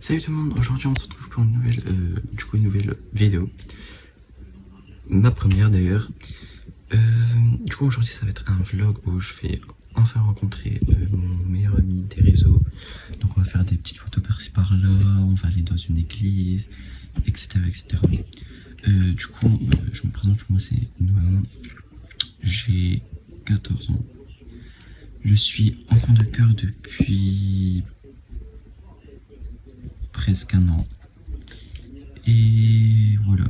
Salut tout le monde, aujourd'hui on se retrouve pour une nouvelle vidéo. Ma première d'ailleurs. Du coup aujourd'hui ça va être un vlog où je vais enfin rencontrer mon meilleur ami des réseaux. Donc on va faire des petites photos par-ci par-là, on va aller dans une église, etc. Du coup je me présente, moi c'est Noam, j'ai 14 ans. Je suis enfant de cœur depuis presque un an. Et voilà.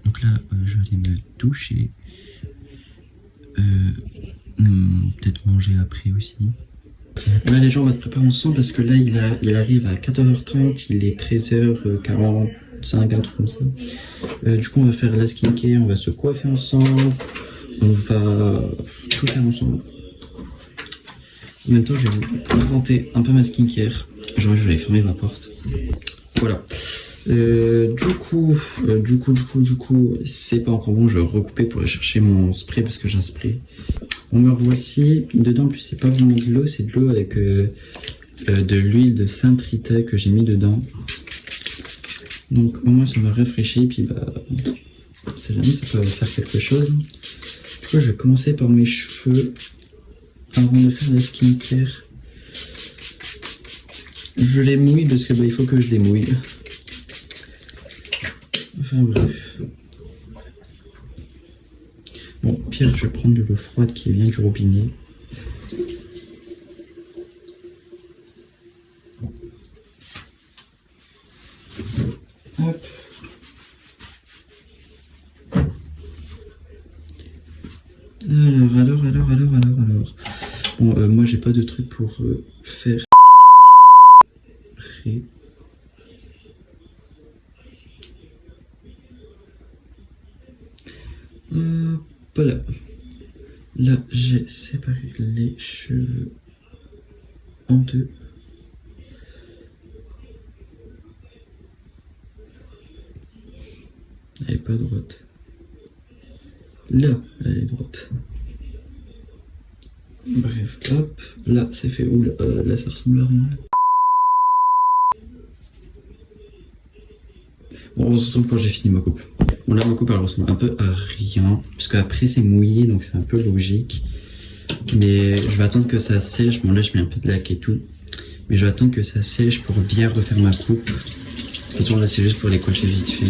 Donc là, je vais aller me doucher. Peut-être manger après aussi. Là, les gens, on va se préparer ensemble parce que là, il arrive à 14h30, il est 13h45, un truc comme ça. Du coup, on va faire la skincare, on va se coiffer ensemble, on va tout faire ensemble. En même temps, je vais vous présenter un peu ma skincare. Genre, je vais fermer ma porte. Voilà. Du coup, c'est pas encore bon. Je vais recouper pour aller chercher mon spray parce que j'ai un spray. On me revoici. Dedans, en plus, c'est pas vraiment de l'eau, c'est de l'eau avec de l'huile de Sainte Rita que j'ai mis dedans. Donc, au moins, ça me rafraîchit. Puis, bah, c'est jamais, ça peut faire quelque chose. Du coup, je vais commencer par mes cheveux avant de faire la skincare. Je les mouille parce que bah, il faut que je les mouille. Enfin bref. Bon, pire, je vais prendre de l'eau froide qui vient du robinet. Hop. Alors. Bon, moi j'ai pas de truc pour faire. Voilà. Là, j'ai séparé les cheveux en deux. Elle est pas droite. Là, elle est droite. Bref, hop. Là, c'est fait. Ouh, là, ça ressemble à rien. Bon, on se ressemble quand j'ai fini ma coupe. Bon, là, ma coupe, elle ressemble un peu à rien. Parce qu'après, c'est mouillé, donc c'est un peu logique. Mais je vais attendre que ça sèche. Bon, là, je mets un peu de lac et tout. Mais je vais attendre que ça sèche pour bien refaire ma coupe. De toute façon, là, c'est juste pour les coiffer vite fait.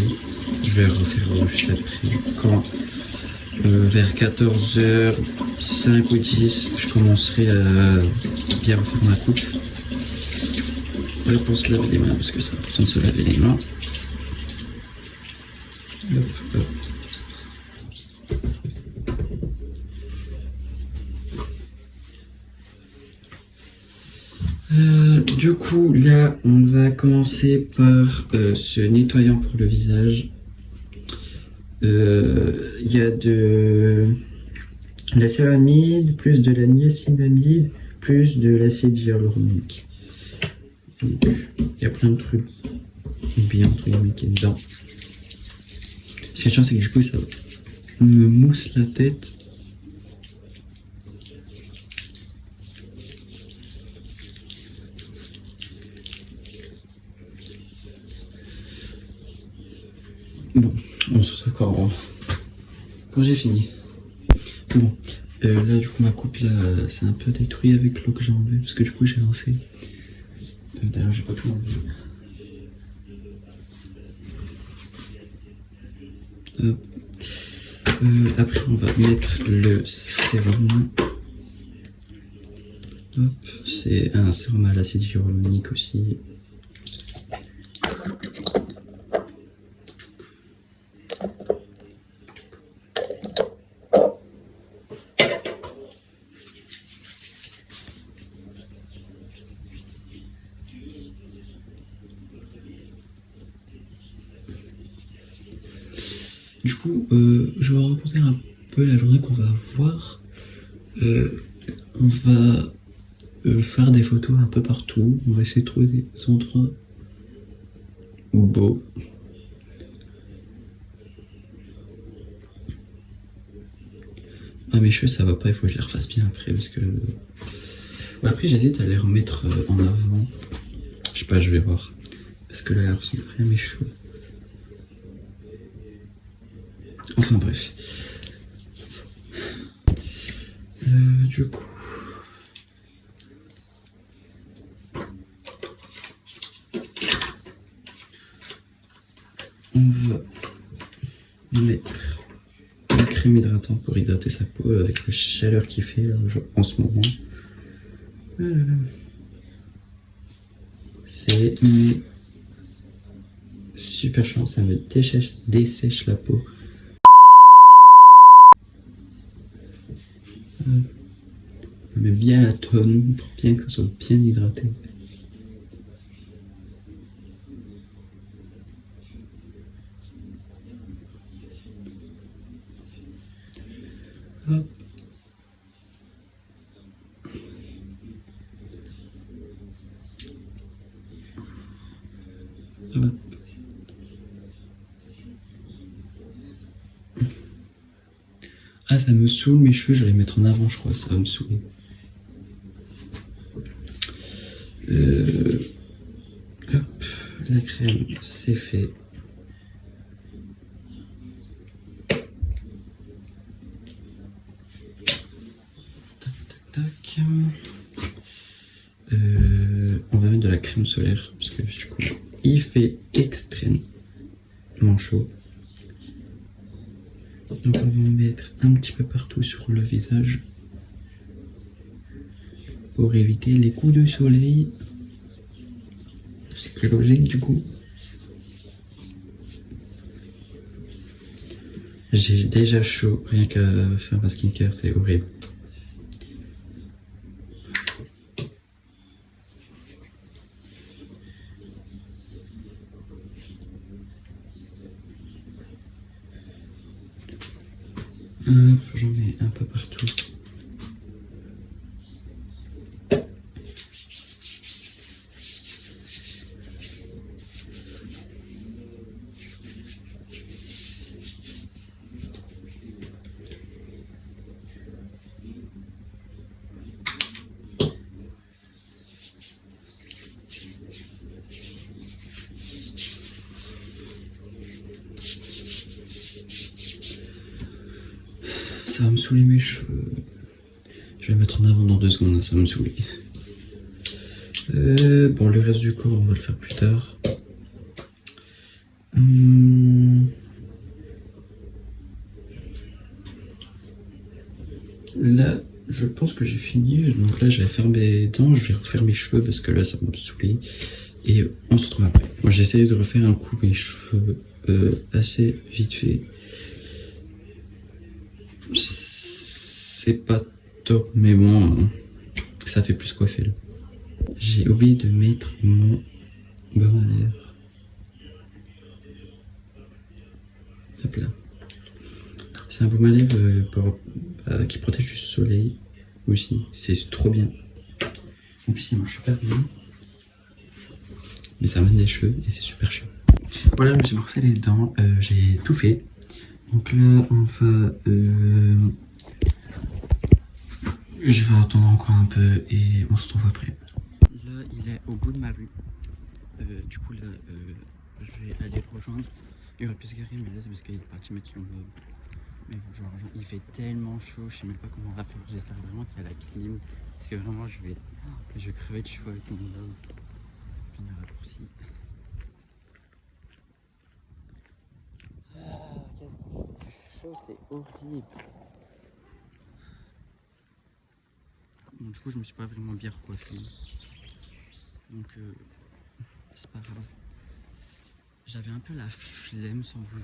Je vais refaire juste après. Quand vers 14h05 ou 10, je commencerai à bien refaire ma coupe. Là, pour se laver les mains, parce que c'est important de se laver les mains. Hop. Du coup, là, on va commencer par ce nettoyant pour le visage. Il y a de la céramide, plus de la niacinamide, plus de l'acide hyaluronique. Donc, il y a plein de trucs bien entre guillemets qui est dedans. Ce qui est chiant, c'est que du coup, ça me mousse la tête. Bon, on se retrouve quand j'ai fini. Bon, là, du coup, ma coupe, là, c'est un peu détruit avec l'eau que j'ai enlevée, parce que du coup, j'ai lancé. D'ailleurs, j'ai pas tout enlevé. Après on va mettre le sérum. Hop, c'est un sérum à l'acide hyaluronique aussi. Du coup, je vais vous raconter un peu la journée qu'on va avoir. On va faire des photos un peu partout. On va essayer de trouver des endroits beaux. Ah, mes cheveux, ça va pas, il faut que je les refasse bien après parce que... Ouais, après, j'hésite à les remettre en avant. Je sais pas, je vais voir. Parce que là, elle ressemblerait à mes cheveux. Enfin bref. Du coup... On va mettre une crème hydratante pour hydrater sa peau avec la chaleur qu'il fait là, en ce moment. C'est une super chance, ça me dessèche la peau. On met bien la tonne pour bien que ça soit bien hydraté. Hop. Hop. Ah, ça me saoule mes cheveux, je vais les mettre en avant, je crois, ça va me saouler. Hop, la crème, c'est fait. Tac, tac, tac. On va mettre de la crème solaire, parce que du coup, il fait extrêmement chaud. Donc on va en mettre un petit peu partout sur le visage pour éviter les coups de soleil. C'est très logique du coup. J'ai déjà chaud, rien qu'à faire ma skincare, c'est horrible. J'en mets un peu partout. Ça va me saouler mes cheveux. Je vais mettre en avant dans 2 secondes, ça va me saouler. Bon, le reste du corps, on va le faire plus tard. Là, je pense que j'ai fini. Donc là, je vais faire mes dents, je vais refaire mes cheveux parce que là, ça va me saouler. Et on se retrouve après. Moi, j'ai essayé de refaire un coup mes cheveux assez vite fait. C'est pas top, mais bon, ça fait plus coiffer là. J'ai oublié de mettre mon baume à lèvres. Hop là. C'est un baume à lèvres qui protège du soleil aussi. C'est trop bien. En plus, il marche super bien. Mais ça amène des cheveux et c'est super chiant. Voilà, je me suis brossé les dents. J'ai tout fait. Donc là, on va... je vais attendre encore un peu et on se retrouve après. Là, il est au bout de ma rue. Du coup, là, je vais aller le rejoindre. Il aurait pu se garer, mais là, c'est parce qu'il est parti mettre son globe. Mais bon, je le rejoins. Il fait tellement chaud, je sais même pas comment on va faire. J'espère vraiment qu'il y a la clim. Parce que vraiment, je vais crever de chaud avec mon globe. Puis un raccourci. Chaud, c'est horrible. Bon, du coup, je me suis pas vraiment bien recoiffé. Donc, c'est pas grave. J'avais un peu la flemme sans vous.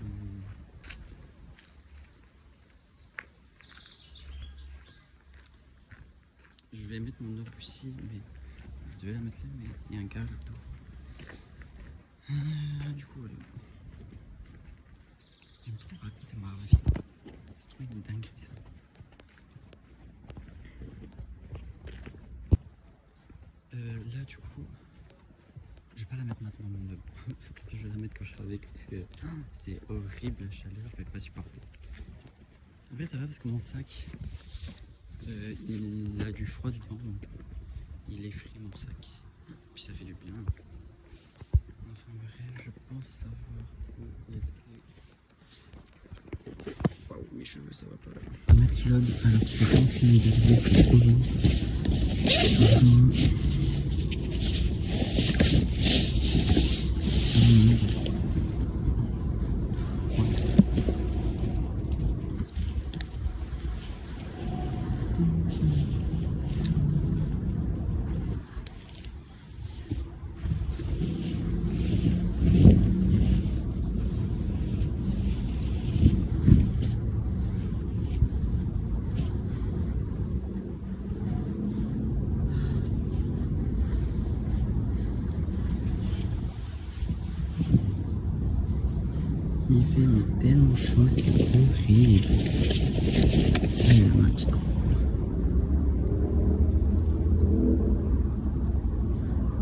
Je vais mettre mon robe ici, mais je devais la mettre là, mais il y a un gage d'eau. Du coup, voilà. J'aime trop raconter ma vie. C'est trop une dinguerie ça. Là, du coup, je vais pas la mettre maintenant, mon robe. Je vais la mettre quand je serai avec, parce que c'est horrible la chaleur, je vais pas supporter. Après, ça va parce que mon sac, il a du froid dedans, donc il effraie mon sac. Puis ça fait du bien. Enfin bref. vraiment savoir où il est. Waouh, mes cheveux, ça va pas là. On va mettre l'homme alors qu'il fait continuer d'arriver, c'est trop long. Il fait tellement chaud, c'est horrible. Ah, il y a ma petite croix.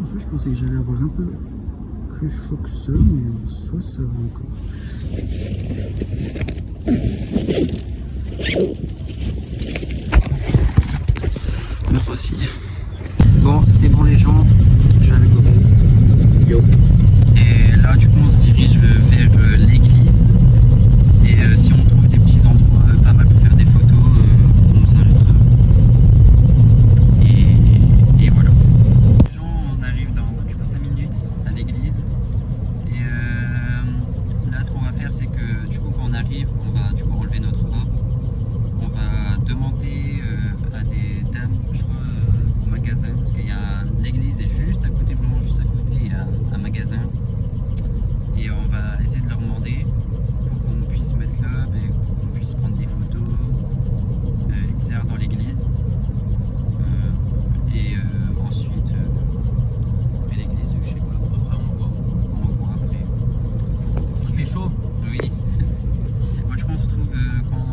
En fait, je pensais que j'allais avoir un peu plus chaud que ça, mais en soi, ça va encore. Me voici. Bon, c'est bon les gens, je vais avec vous. Yo. Et là, du coup, on se dirige vers l'église. Et si on trouve des petits endroits pas mal pour faire des photos, on s'arrêtera. Et voilà. Les gens, on arrive dans 5 minutes à l'église. Et là, ce qu'on va faire, c'est que du coup, quand on arrive, on va du coup enlever notre robe. On va demander à des dames, je crois, au magasin, parce qu'il y a l'église est juste à côté, vraiment juste à côté, il y a un magasin. Et on va essayer de leur demander pour qu'on puisse mettre l'homme et qu'on puisse prendre des photos, etc. dans l'église. Ensuite, l'église, je sais pas, après on voit après. Parce qu'il fait chaud. Oui. Bon, du coup, on se retrouve quand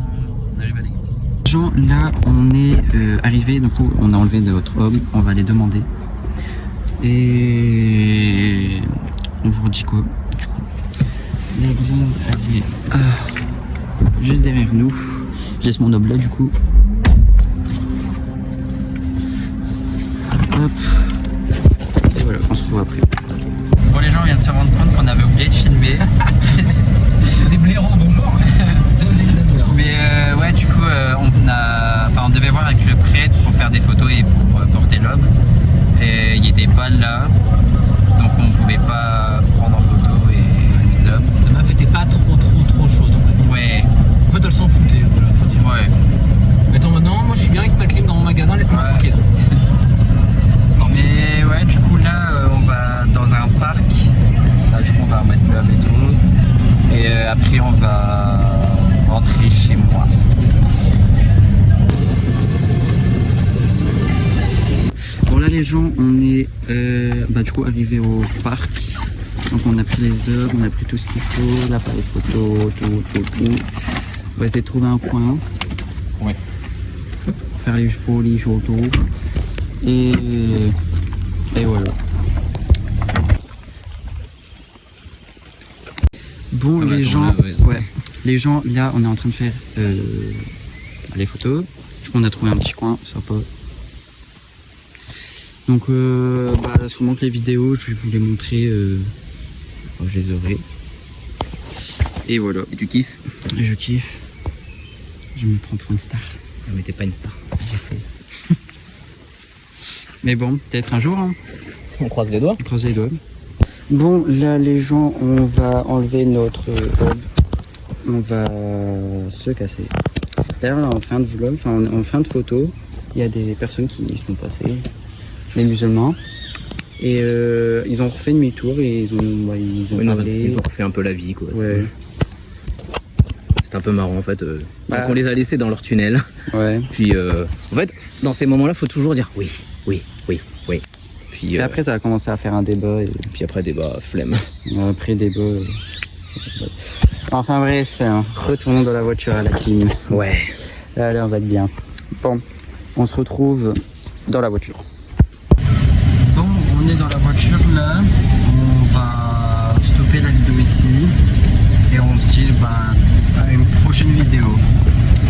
on arrive à l'église. Gens, là, on est arrivé, du coup, on a enlevé notre homme, on va les demander. Et on vous redit quoi? Du coup, l'église, elle est juste derrière nous. Je laisse mon homme là, du coup. Hop. Et voilà, on se retrouve après. Bon, les gens, on vient de se rendre compte qu'on avait oublié de filmer. Des blaireaux, bonjour. Mais ouais, du coup, on devait voir avec le prêtre pour faire des photos et pour porter l'homme. Et il n'était pas là, donc on ne pouvait pas prendre en photo et l'homme. La meuf était pas trop chaude. Ouais. En fait, elle s'en foutait, voilà, faut dire. Ouais. Mais attends, maintenant, moi je suis bien avec ma clim dans mon magasin, laisse-moi tranquille. Mais ouais, du coup, là, on va dans un parc. Là, du coup, on va remettre l'homme et tout. Et après, on va rentrer chez moi. Bon là les gens, on est du coup arrivé au parc. Donc on a pris les œuvres, on a pris tout ce qu'il faut, l'appareil photo, tout. On va essayer de trouver un coin. Ouais. Pour faire les photos. Et voilà. Bon les gens, les gens, là on est en train de faire les photos. Du coup on a trouvé un petit coin sympa. Donc sûrement que les vidéos, je vais vous les montrer quand je les aurai. Et voilà. Et tu kiffes? Je kiffe. Je me prends pour une star. Mais t'es pas une star. Je sais. Mais bon, peut-être un jour. Hein. On croise les doigts. On croise les doigts. Bon, là les gens, on va enlever notre hob. On va se casser. D'ailleurs, en fin de vlog, en fin de photo, il y a des personnes qui sont passées. Les musulmans, et ils ont refait demi-tour et ils ont parlé. Ils ont refait un peu la vie quoi. Ouais. C'est un peu marrant en fait. Donc on les a laissés dans leur tunnel. Ouais. Puis en fait, dans ces moments-là, faut toujours dire oui. Puis après, ça a commencé à faire un débat. Et puis après débat, flemme. Après débat. Enfin bref, retournons dans la voiture à la clim. Ouais. Allez, on va être bien. Bon, on se retrouve dans la voiture. Bon, on est dans la voiture là. On va stopper la vidéo ici et on se dit à une prochaine vidéo.